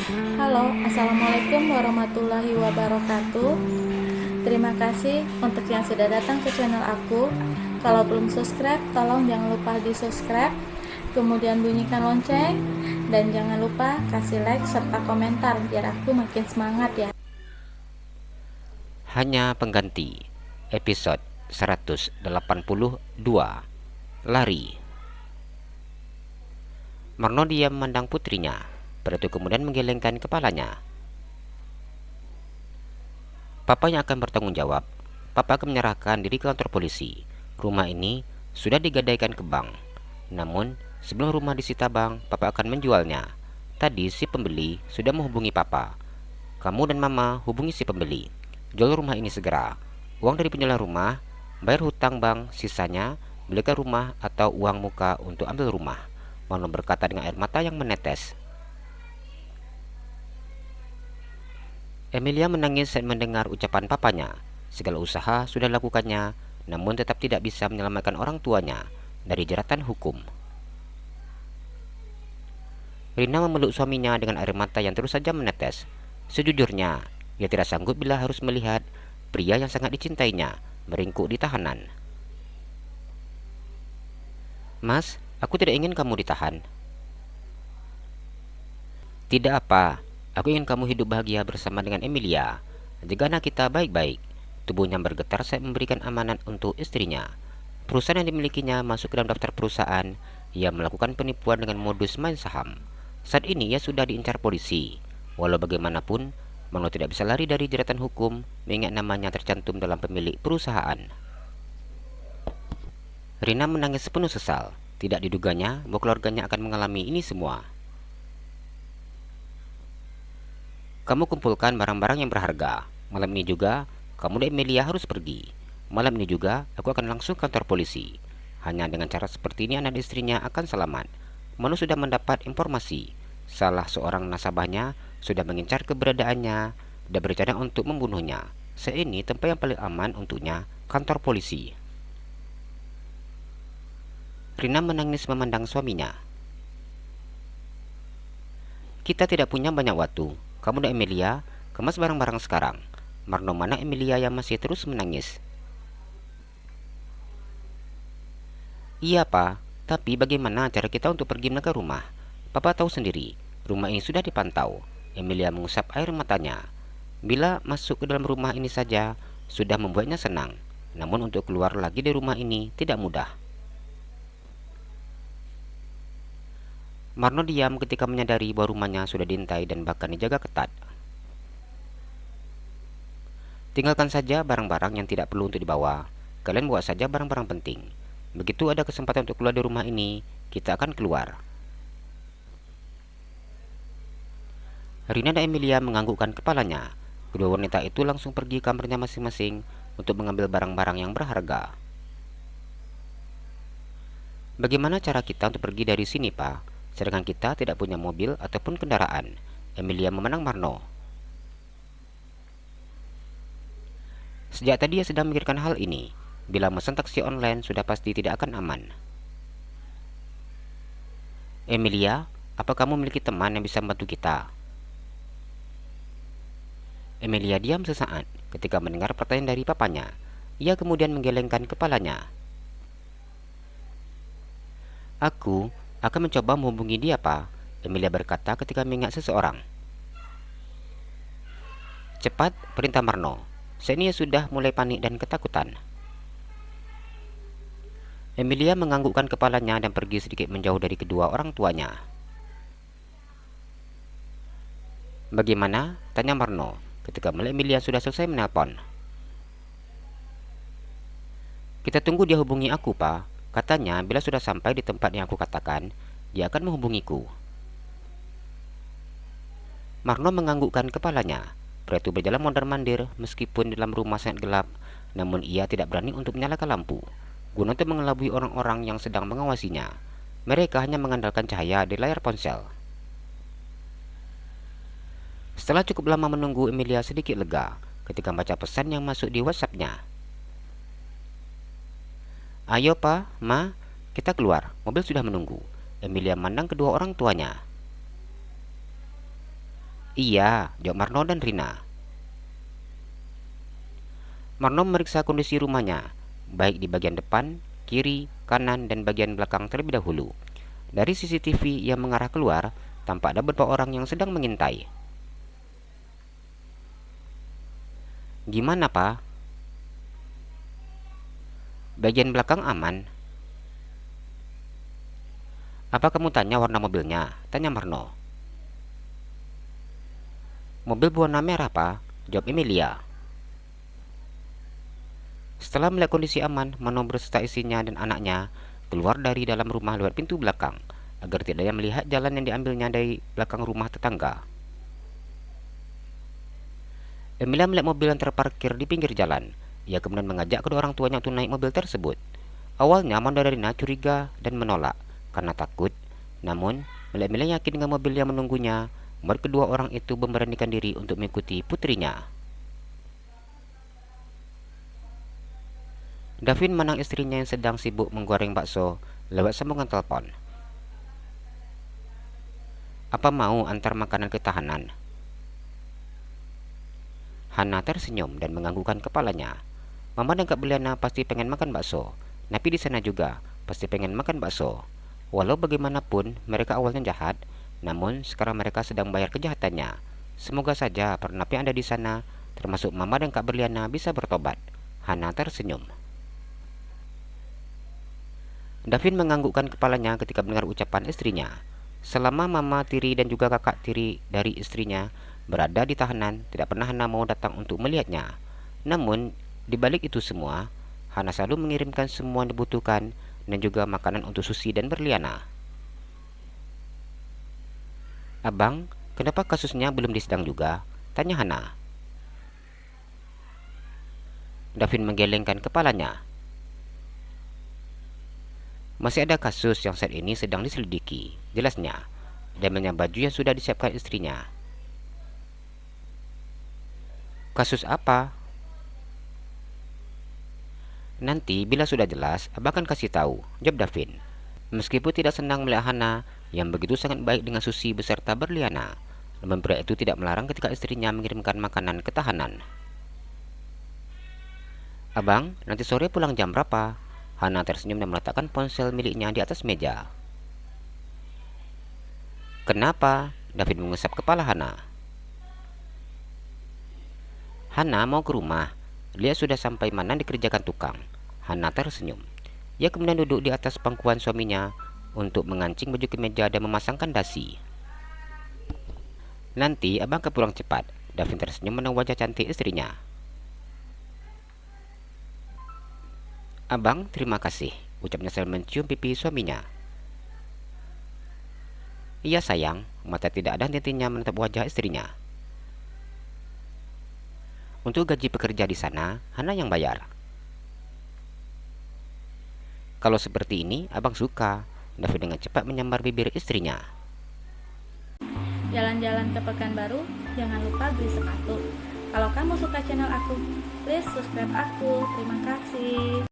Halo, Assalamualaikum warahmatullahi wabarakatuh. Terima kasih untuk yang sudah datang ke channel aku. Kalau belum subscribe, tolong jangan lupa di subscribe, kemudian bunyikan lonceng, dan jangan lupa kasih like serta komentar biar aku makin semangat ya. Hanya pengganti episode 182. Lari. Marno diam memandang putrinya. Pratu kemudian menggelengkan kepalanya. Papa yang akan bertanggung jawab. Papa akan menyerahkan diri ke kantor polisi. Rumah ini sudah digadaikan ke bank. Namun sebelum rumah disita bank, Papa akan menjualnya. Tadi si pembeli sudah menghubungi Papa. Kamu dan Mama hubungi si pembeli. Jual rumah ini segera. Uang dari penjualan rumah, bayar hutang bank, sisanya belikan rumah atau uang muka untuk ambil rumah. Marno berkata dengan air mata yang menetes. Emilia menangis saat mendengar ucapan papanya. Segala usaha sudah dilakukannya, namun tetap tidak bisa menyelamatkan orang tuanya dari jeratan hukum. Rina memeluk suaminya dengan air mata yang terus saja menetes. Sejujurnya, ia tidak sanggup bila harus melihat pria yang sangat dicintainya meringkuk di tahanan. Mas, aku tidak ingin kamu ditahan. Tidak apa, aku ingin kamu hidup bahagia bersama dengan Emilia. Jika anak kita baik-baik. Tubuhnya bergetar saat memberikan amanat untuk istrinya. Perusahaan yang dimilikinya masuk ke dalam daftar perusahaan. Ia melakukan penipuan dengan modus main saham. Saat ini ia sudah diincar polisi. Walau bagaimanapun, Marno tidak bisa lari dari jeratan hukum, mengingat namanya tercantum dalam pemilik perusahaan. Rina menangis sepenuh sesal. Tidak diduganya bahwa keluarganya akan mengalami ini semua. Kamu kumpulkan barang-barang yang berharga. Malam ini juga, kamu dan Emilia harus pergi. Malam ini juga, aku akan langsung ke kantor polisi. Hanya dengan cara seperti ini anak istrinya akan selamat. Manu sudah mendapat informasi. Salah seorang nasabahnya sudah mengincar keberadaannya dan berencana untuk membunuhnya. Saat ini tempat yang paling aman untuknya, kantor polisi. Rina menangis memandang suaminya. Kita tidak punya banyak waktu. Kamu dan Emilia, kemas barang-barang sekarang. Marno mana Emilia yang masih terus menangis. Iya, Pak. Tapi bagaimana cara kita untuk pergi ke rumah? Papa tahu sendiri, rumah ini sudah dipantau. Emilia mengusap air matanya. Bila masuk ke dalam rumah ini saja, sudah membuatnya senang. Namun untuk keluar lagi dari rumah ini tidak mudah. Marno diam ketika menyadari bahwa rumahnya sudah diintai dan bahkan dijaga ketat. Tinggalkan saja barang-barang yang tidak perlu untuk dibawa. Kalian bawa saja barang-barang penting. Begitu ada kesempatan untuk keluar dari rumah ini, kita akan keluar. Rina dan Emilia menganggukkan kepalanya. Kedua wanita itu langsung pergi ke kamarnya masing-masing untuk mengambil barang-barang yang berharga. Bagaimana cara kita untuk pergi dari sini, Pak? Sedangkan kita tidak punya mobil ataupun kendaraan. Emilia memandang Marno. Sejak tadi ia sedang memikirkan hal ini. Bila memesan taksi online sudah pasti tidak akan aman. Emilia, apa kamu memiliki teman yang bisa membantu kita? Emilia diam sesaat ketika mendengar pertanyaan dari papanya. Ia kemudian menggelengkan kepalanya. Aku akan mencoba menghubungi dia, Pak. Emilia berkata ketika mengingat seseorang. Cepat, perintah Marno. Saat ini ia sudah mulai panik dan ketakutan. Emilia menganggukkan kepalanya dan pergi sedikit menjauh dari kedua orang tuanya. Bagaimana? Tanya Marno ketika melihat Emilia sudah selesai menelpon. Kita tunggu dia hubungi aku, Pak. Katanya bila sudah sampai di tempat yang aku katakan, dia akan menghubungiku. Marno menganggukkan kepalanya. Pria itu berjalan mondar-mandir meskipun dalam rumah sangat gelap, namun ia tidak berani untuk menyalakan lampu. Guna untuk mengelabui orang-orang yang sedang mengawasinya. Mereka hanya mengandalkan cahaya di layar ponsel. Setelah cukup lama menunggu, Emilia sedikit lega ketika membaca pesan yang masuk di WhatsApp-nya. Ayo, Pa, Ma, kita keluar. Mobil sudah menunggu. Emilia memandang kedua orang tuanya. Iya, jawab Marno dan Rina. Marno memeriksa kondisi rumahnya, baik di bagian depan, kiri, kanan, dan bagian belakang terlebih dahulu. Dari CCTV yang mengarah keluar, tampak ada beberapa orang yang sedang mengintai. Gimana, Pak? Bagian belakang aman. Apa kamu tanya warna mobilnya? Tanya Marno. Mobil berwarna merah, Pak, jawab Emilia. Setelah melihat kondisi aman, Marno berserta istrinya dan anaknya keluar dari dalam rumah lewat pintu belakang, agar tidak ada yang melihat jalan yang diambilnya dari belakang rumah tetangga. Emilia melihat mobil yang terparkir di pinggir jalan. Ia kemudian mengajak kedua orang tuanya untuk naik mobil tersebut. Awalnya Amanda dan Rina curiga dan menolak karena takut. Namun, melihat Emilia yakin dengan mobil yang menunggunya, membuat kedua orang itu memberanikan diri untuk mengikuti putrinya. Davin menang istrinya yang sedang sibuk menggoreng bakso lewat sambungan telepon. Apa mau antar makanan ke tahanan? Hana tersenyum dan menganggukkan kepalanya. Mama dan Kak Beliana pasti pengen makan bakso. Napi di sana juga pasti pengen makan bakso. Walau bagaimanapun mereka awalnya jahat, namun sekarang mereka sedang bayar kejahatannya. Semoga saja para napi yang ada di sana, termasuk Mama dan Kak Berliana, bisa bertobat. Hana tersenyum. Davin menganggukkan kepalanya ketika mendengar ucapan istrinya. Selama Mama tiri dan juga kakak tiri dari istrinya berada di tahanan, tidak pernah Hana mau datang untuk melihatnya. Namun, di balik itu semua, Hana selalu mengirimkan semua yang dibutuhkan dan juga makanan untuk Susi dan Berliana. Abang, kenapa kasusnya belum disidang juga? Tanya Hana. Davin menggelengkan kepalanya. Masih ada kasus yang saat ini sedang diselidiki, jelasnya, dan dengan baju yang sudah disiapkan istrinya. Kasus apa? Nanti bila sudah jelas, abang akan kasih tahu, jawab Davin. Meskipun tidak senang melihat Hana yang begitu sangat baik dengan Susi beserta Berliana, namun pria itu tidak melarang ketika istrinya mengirimkan makanan ke tahanan. Abang, nanti sore pulang jam berapa? Hana tersenyum dan meletakkan ponsel miliknya di atas meja. Kenapa? Davin mengusap kepala Hana. Hana mau ke rumah. Lihat sudah sampai mana dikerjakan tukang. Hana tersenyum. Ia kemudian duduk di atas pangkuan suaminya untuk mengancing baju kemeja dan memasangkan dasi. Nanti abang akan pulang cepat. Davin tersenyum menatap wajah cantik istrinya. Abang, terima kasih, ucapnya sambil mencium pipi suaminya. Iya sayang, mata tidak ada henti-hentinya menatap wajah istrinya. Untuk gaji pekerja di sana, Hana yang bayar. Kalau seperti ini, abang suka. Davin dengan cepat menyambar bibir istrinya. Jalan-jalan ke Pekanbaru, jangan lupa beli sepatu. Kalau kamu suka channel aku, please subscribe aku. Terima kasih.